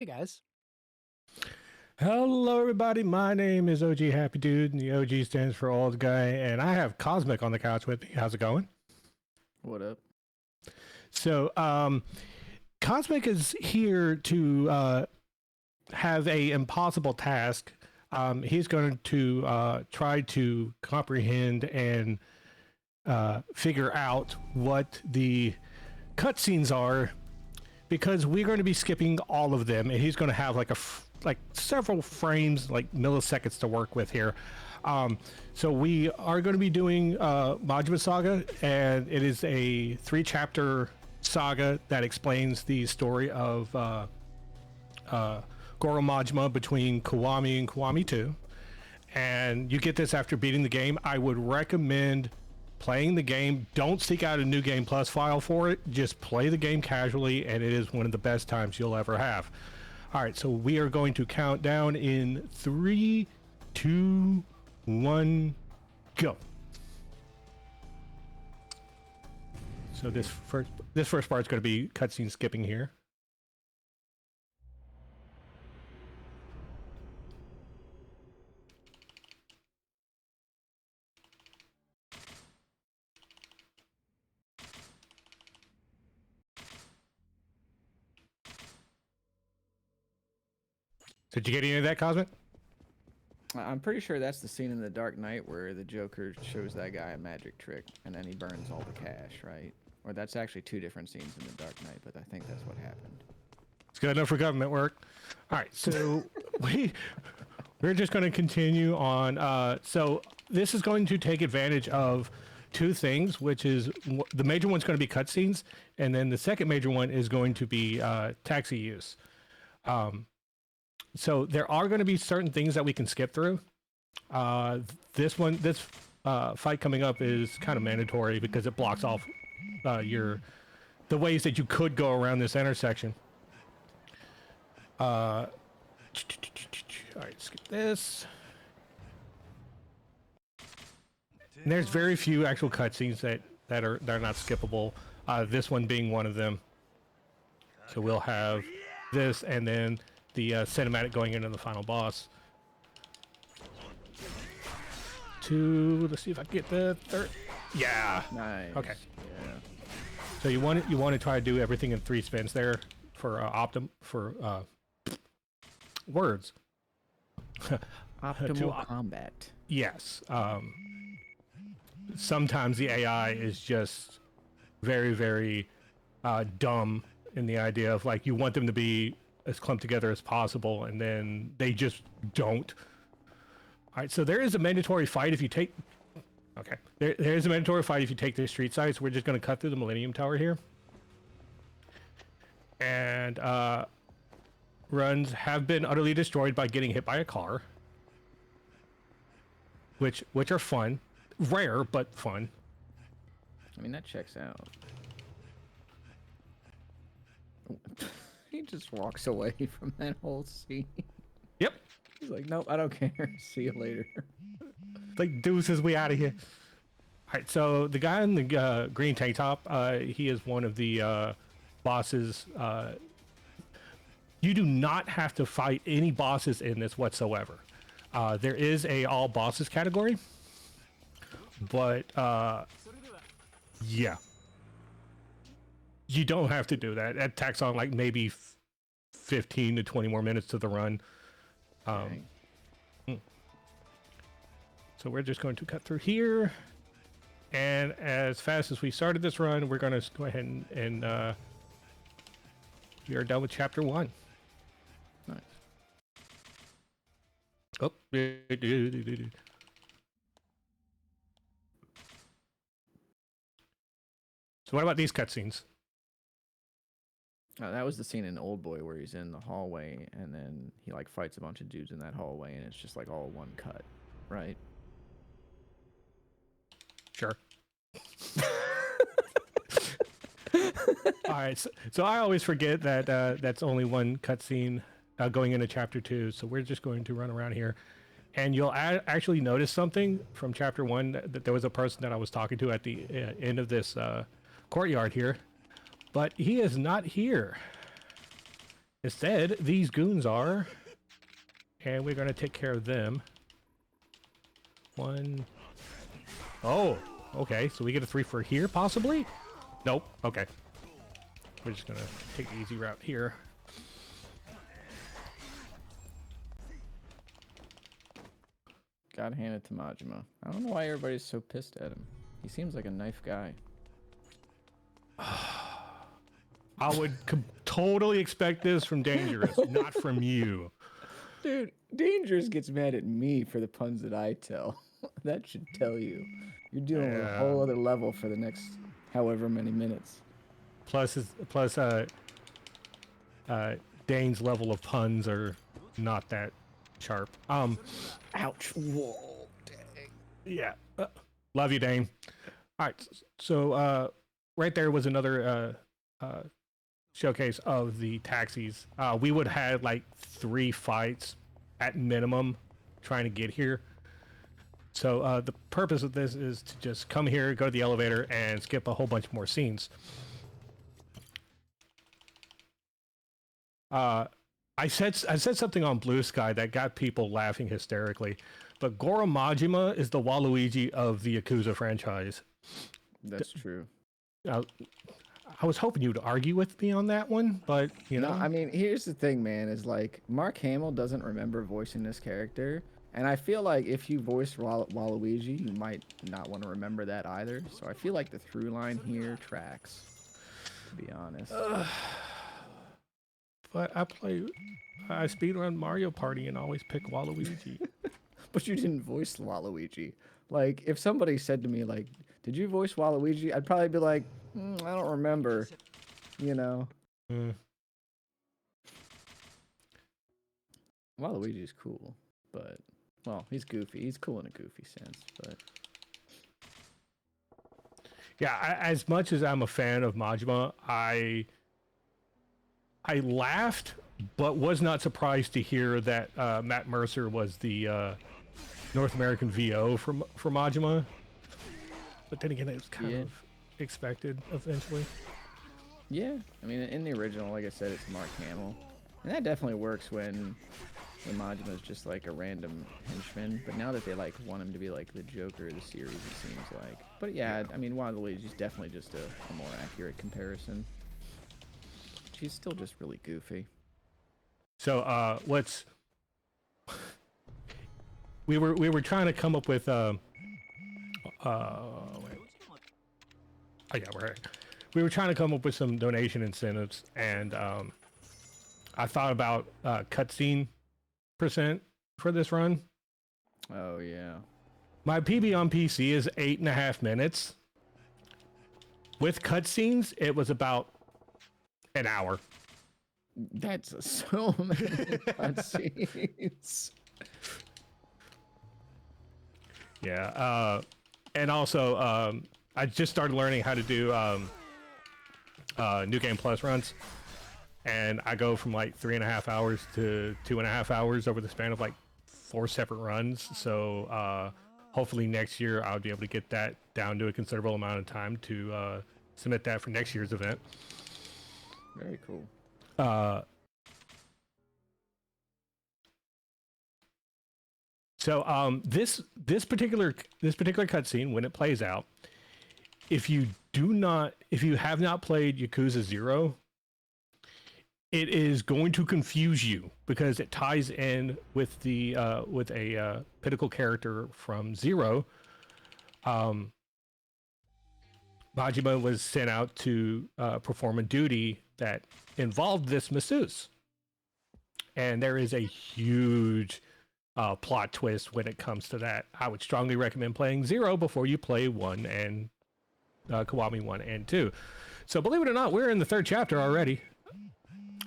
Hey guys. Hello, everybody. My name is OGHappydude, and the OG stands for old guy. And I have Cosmic on the couch with me. How's it going? What up? So, Cosmic is here to have a impossible task. He's going to try to comprehend and figure out what the cutscenes are, because we're going to be skipping all of them, and he's going to have like several frames, like milliseconds to work with here. So we are going to be doing Majima Saga, and it is a 3-chapter saga that explains the story of Goro Majima between Kiwami and Kiwami 2. And you get this after beating the game. I would recommend playing the game. Don't seek out a new game plus file for it. Just play the game casually, and it is one of the best times you'll ever have. All right, so we are going to count down in 3, 2, 1, go. So this first part is going to be cutscene skipping here. Did you get any of that, Cosmic? I'm pretty sure that's the scene in The Dark Knight where the Joker shows that guy a magic trick and then he burns all the cash, right? Or that's actually two different scenes in The Dark Knight, but I think that's what happened. It's good enough for government work. All right, so we're just going to continue on. So this is going to take advantage of two things, which is the major one's going to be cutscenes, and then the second major one is going to be taxi use. So there are going to be certain things that we can skip through. This fight coming up is kind of mandatory because it blocks off the ways that you could go around this intersection. All right, skip this. And there's very few actual cutscenes that are not skippable. This one being one of them. So we'll have this, and then the cinematic going into the final boss. Let's see if I can get the third. Yeah. Nice. Okay. Yeah. So you want to try to do everything in 3 spins there for words. Optimal combat. Yes. Sometimes the AI is just very, very dumb in the idea of, like, you want them to be as clumped together as possible, and then they just don't. All right, so there is a mandatory fight if you take... Okay, there is a mandatory fight if you take the street side, so we're just going to cut through the Millennium Tower here. And runs have been utterly destroyed by getting hit by a car, which are fun. Rare, but fun. I mean, that checks out. He just walks away from that whole scene. Yep. He's like, nope, I don't care. See you later. Like, deuces, we out of here. All right, so the guy in the green tank top, he is one of the bosses. You do not have to fight any bosses in this whatsoever. There is a all bosses category, but yeah, you don't have to do that. That tacks on like maybe 15 to 20 more minutes to the run. So we're just going to cut through here, and as fast as we started this run, we're going to go ahead and we are done with chapter 1. Nice. Oh. So what about these cutscenes? That was the scene in Old Boy where he's in the hallway and then he like fights a bunch of dudes in that hallway and it's just like all one cut, right? Sure. All right, so I always forget that that's only one cutscene going into chapter 2. So we're just going to run around here, and you'll actually notice something from chapter 1 that there was a person that I was talking to at the end of this courtyard here, but he is not here. Instead, these goons are, and we're gonna take care of them. One. Oh, okay. So we get a 3 for here, possibly? Nope. Okay. We're just gonna take the easy route here. Gotta hand it to Majima. I don't know why everybody's so pissed at him. He seems like a nice guy. I would totally expect this from Dangerous, not from you. Dude, Dangerous gets mad at me for the puns that I tell. That should tell you. You're dealing with a whole other level for the next however many minutes. Plus Dane's level of puns are not that sharp. Ouch. Whoa, dang. Yeah. Love you, Dane. All right. So right there was another showcase of the taxis. We would have like 3 fights at minimum trying to get here. So the purpose of this is to just come here, go to the elevator, and skip a whole bunch more scenes. I said something on Blue Sky that got people laughing hysterically, but Goro Majima is the Waluigi of the Yakuza franchise. That's true. I was hoping you'd argue with me on that one, but you know. No, I mean, here's the thing, man. Is like Mark Hamill doesn't remember voicing this character, and I feel like if you voice Waluigi, you might not want to remember that either. So I feel like the through line here tracks. To be honest. But I speedrun Mario Party and always pick Waluigi. But you didn't voice Waluigi. Like, if somebody said to me, like, did you voice Waluigi? I'd probably be like, I don't remember. You know? Waluigi's cool, but, well, he's goofy. He's cool in a goofy sense, but... Yeah, as much as I'm a fan of Majima, I laughed, but was not surprised to hear that Matt Mercer was the North American VO for Majima. But then again, it was kind of expected eventually. Yeah, I mean, in the original, like I said, it's Mark Hamill. And that definitely works when Majima's just like a random henchman. But now that they like want him to be like the Joker of the series, it seems like. But yeah, I mean, Waluigi's definitely just a more accurate comparison. She's still just really goofy. So we were trying to come up with we were trying to come up with some donation incentives, and I thought about cutscene percent for this run. Oh yeah. My PB on PC is 8.5 minutes. With cutscenes, it was about an hour. That's so many cutscenes. Yeah, and also I just started learning how to do New Game Plus runs, and I go from like 3.5 hours to 2.5 hours over the span of like 4 separate runs. So hopefully next year I'll be able to get that down to a considerable amount of time to submit that for next year's event. Very cool. So this particular cutscene, when it plays out, if you have not played Yakuza 0, it is going to confuse you because it ties in with a pinnacle character from 0. Majima was sent out to perform a duty that involved this masseuse, and there is a huge plot twist when it comes to that. I would strongly recommend playing 0 before you play 1 and Kiwami 1 and 2. So believe it or not, we're in the 3rd chapter already.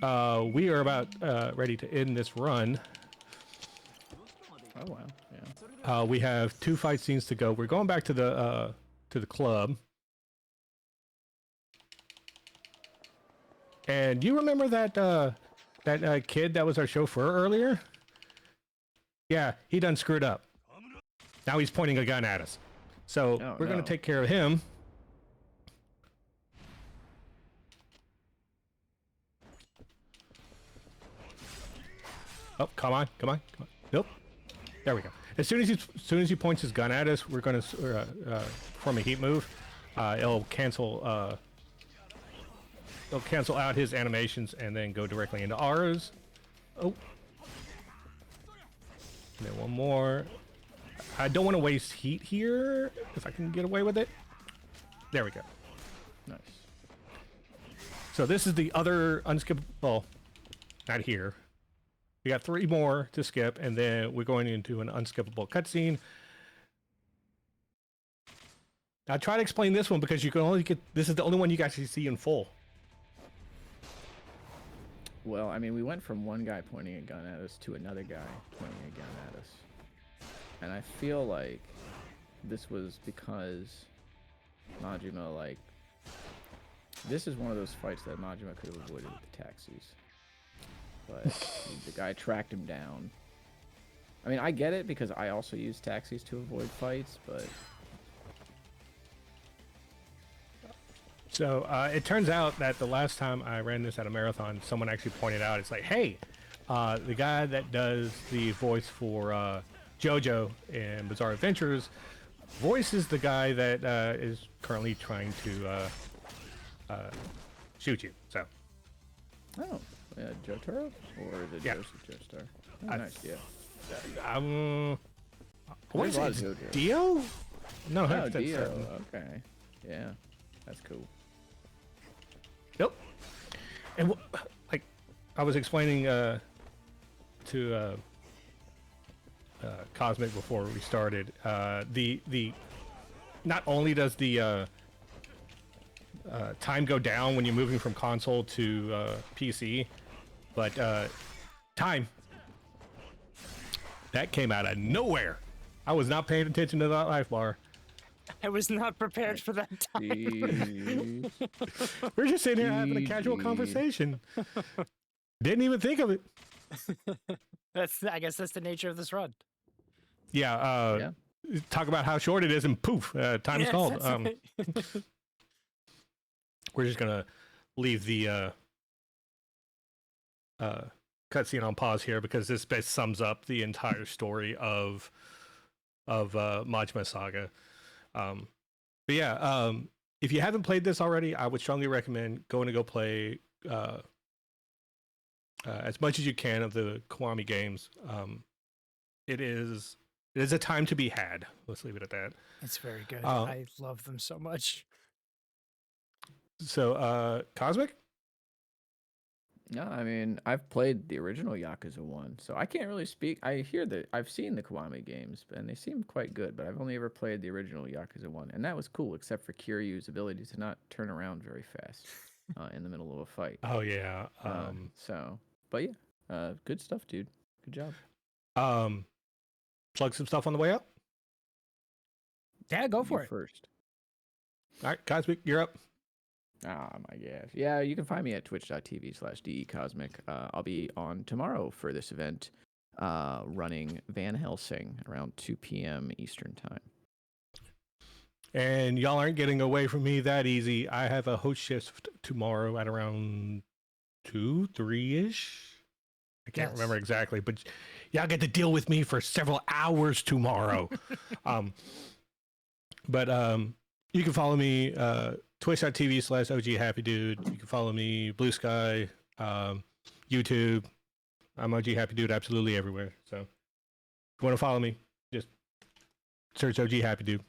We are about ready to end this run. Oh wow, yeah. We have 2 fight scenes to go. We're going back to the club. And you remember that kid that was our chauffeur earlier? Yeah, he done screwed up. Now he's pointing a gun at us. So we're going to take care of him. Oh, come on. Nope. There we go. As soon as he points his gun at us, we're going to form a heat move. It'll cancel out his animations and then go directly into ours. Oh. And then one more. I don't want to waste heat here if I can get away with it. There we go. Nice. So this is the other unskippable. Well, not here. We got 3 more to skip, and then we're going into an unskippable cutscene. I'll try to explain this one because you can only get. This is the only one you guys can see in full. Well, I mean, we went from one guy pointing a gun at us to another guy pointing a gun at us. And I feel like this was because Majima, like, this is one of those fights that Majima could have avoided with the taxis. But the guy tracked him down. I mean, I get it because I also use taxis to avoid fights, but... So it turns out that the last time I ran this at a marathon, someone actually pointed out, it's like, hey, the guy that does the voice for JoJo in Bizarre Adventures voices the guy that is currently trying to shoot you. So. Oh, Jotaro? Or is it Yeah. Joseph Joestar? Oh, nice, yeah. What is There's a it? lot of JoJo. Dio? No, Oh, that's Dio. Okay. Yeah, that's cool. Yep. And like I was explaining to Cosmic before we started, the not only does the time go down when you're moving from console to PC, but time that came out of nowhere. I was not paying attention to that life bar. I was not prepared for that time. Jeez. We're just sitting here having a casual GG. conversation. Didn't even think of it. I guess that's the nature of this run. Yeah, talk about how short it is, and poof, time is Yes, called. that's right. We're just gonna leave the cutscene on pause here because this best sums up the entire story of Majima Saga. But yeah, if you haven't played this already, I would strongly recommend going to go play as much as you can of the Kiwami games. It is a time to be had. Let's leave it at that. It's very good. I love them so much. So, Cosmic? No, I mean, I've played the original Yakuza 1, so I can't really speak. I hear that I've seen the Kiwami games, and they seem quite good, but I've only ever played the original Yakuza 1, and that was cool, except for Kiryu's ability to not turn around very fast in the middle of a fight. Oh, yeah. But yeah, good stuff, dude. Good job. Plug some stuff on the way up? Yeah, go for You it. first. All right, Cosmic, you're up. Ah, my gosh. Yeah, you can find me at twitch.tv/DECosmic. I'll be on tomorrow for this event, running Van Helsing around 2 p.m. Eastern Time. And y'all aren't getting away from me that easy. I have a host shift tomorrow at around 2, 3-ish. I can't remember exactly, but y'all get to deal with me for several hours tomorrow. But you can follow me twitch.tv/OGHappydude. You can follow me Blue Sky, YouTube. I'm OGHappydude absolutely everywhere. So if you want to follow me, just search OGHappydude.